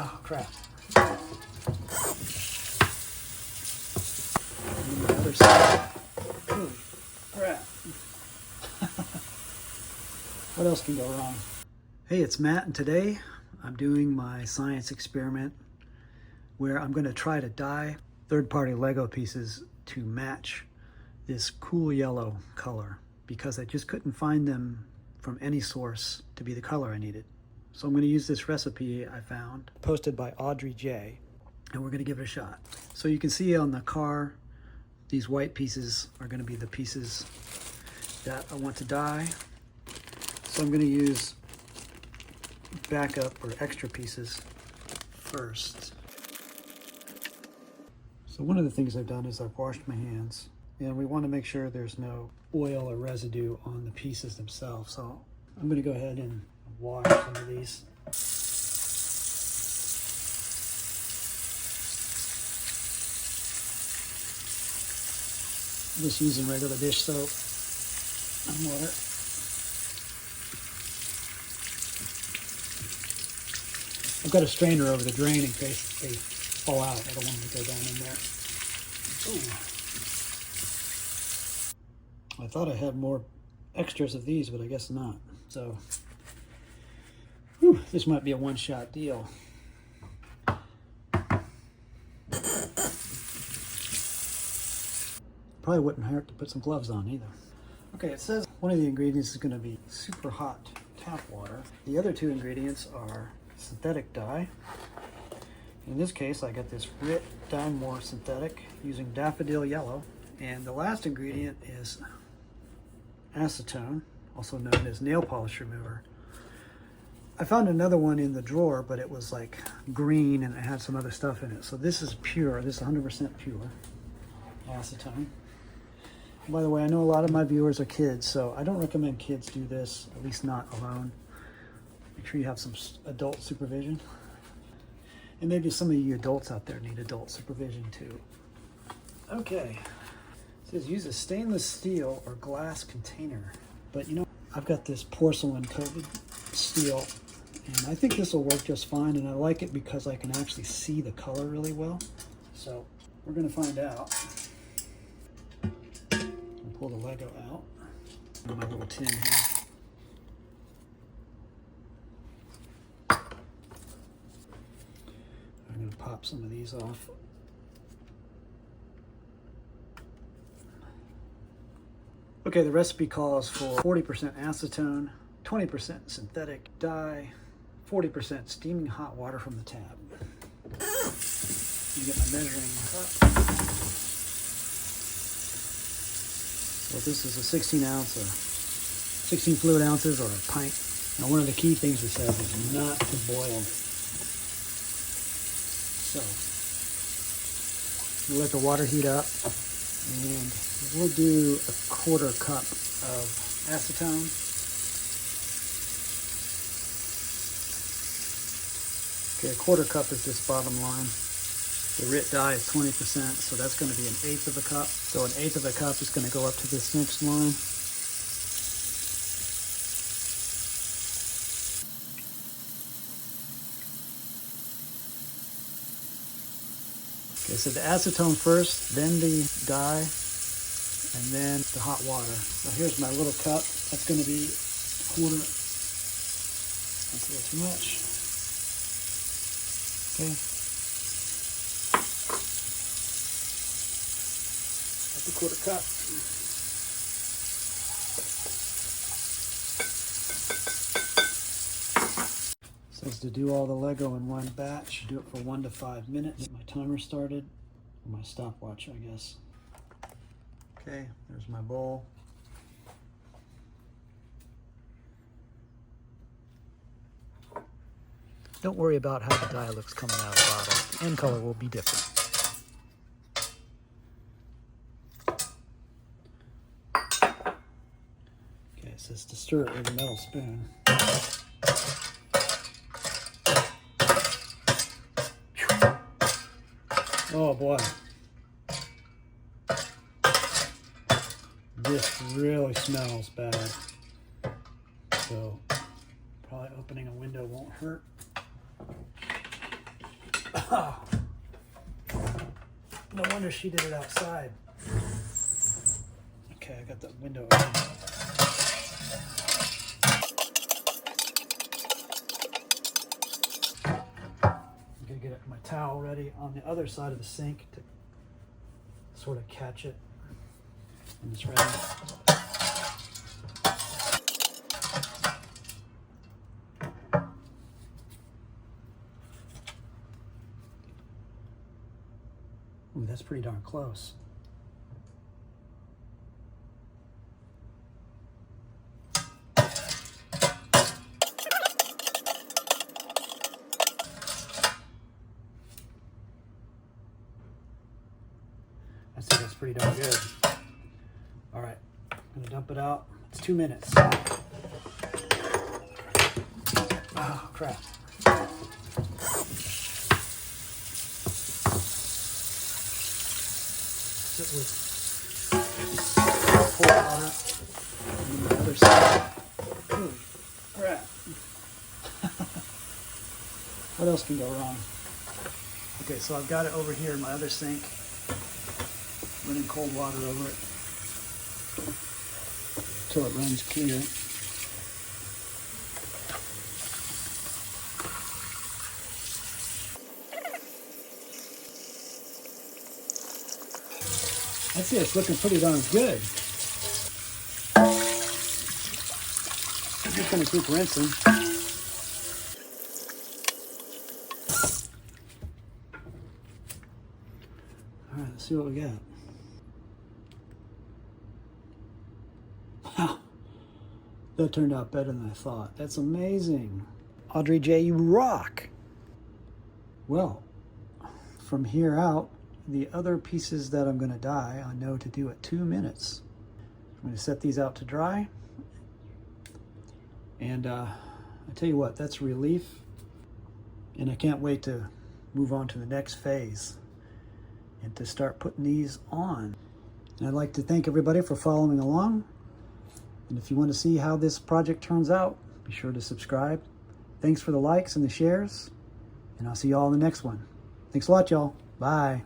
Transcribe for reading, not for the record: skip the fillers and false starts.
Oh, crap. And the other side. Ooh, crap. What else can go wrong? Hey, it's Matt, and today I'm doing my science experiment where I'm going to try to dye third-party Lego pieces to match this cool yellow color because I just couldn't find them from any source to be the color I needed. So I'm going to use this recipe I found, posted by Audrey J, and we're going to give it a shot. So you can see on the car, these white pieces are going to be the pieces that I want to dye. So I'm going to use backup or extra pieces first. So one of the things I've done is I've washed my hands, and we want to make sure there's no oil or residue on the pieces themselves. So I'm going to go ahead and wash some of these. Just using regular dish soap and water. I've got a strainer over the drain in case they fall out. I don't want them to go down in there. Ooh. I thought I had more extras of these, but I guess not. So, this might be a one-shot deal. Probably wouldn't hurt to put some gloves on either. Okay, it says one of the ingredients is going to be super hot tap water. The other two ingredients are synthetic dye. In this case, I got this Rit Dye-More synthetic using daffodil yellow. And the last ingredient is acetone, also known as nail polish remover. I found another one in the drawer, but it was like green and it had some other stuff in it. So this is pure, this is 100% pure acetone. By the way, I know a lot of my viewers are kids, so I don't recommend kids do this, at least not alone. Make sure you have some adult supervision. And maybe some of you adults out there need adult supervision too. Okay, it says use a stainless steel or glass container. But you know, I've got this porcelain coated steel, and I think this will work just fine, and I like it because I can actually see the color really well. So we're gonna find out. Pull the Lego out in my little tin here. I'm going to pop some of these off. Okay, the recipe calls for 40% acetone, 20% synthetic dye, 40% steaming hot water from the tap. You get my measuring cup. So this is a 16 fluid ounces or a pint. Now one of the key things it says is not to boil. So we'll let the water heat up, and we'll do a quarter cup of acetone. Okay, a quarter cup is this bottom line. The Rit dye is 20%, so that's going to be 1/8 of a cup. So 1/8 of a cup is going to go up to this next line. Okay, so the acetone first, then the dye, and then the hot water. So here's my little cup. That's going to be a quarter. That's a little too much. Okay. That's a quarter cup. Says to do all the Lego in one batch. Do it for 1 to 5 minutes. Get my timer started, or my stopwatch, I guess. Okay, there's my bowl. Don't worry about how the dye looks coming out of the bottle. The end color will be different. Okay, it says to stir it with a metal spoon. Oh boy. This really smells bad. So probably opening a window won't hurt. Oh. No wonder she did it outside. Okay, I got the window open. I'm gonna get my towel ready on the other side of the sink to sort of catch it. And it's ready. Ooh, that's pretty darn close. I think that's pretty darn good. All right, I'm gonna dump it out. It's 2 minutes. Oh, crap. Sit with cold water on the other side. Ooh, crap. What else can go wrong? Okay, so I've got it over here in my other sink. Running cold water over it until it runs clear. I'd say it's looking pretty darn good. I'm just going to keep rinsing. All right, let's see what we got. Wow, that turned out better than I thought. That's amazing. Audrey J, you rock. Well, from here out, the other pieces that I'm going to dye, I know to do at 2 minutes. I'm going to set these out to dry. And I tell you what, that's a relief. And I can't wait to move on to the next phase and to start putting these on. And I'd like to thank everybody for following along. And if you want to see how this project turns out, be sure to subscribe. Thanks for the likes and the shares. And I'll see you all in the next one. Thanks a lot, y'all. Bye.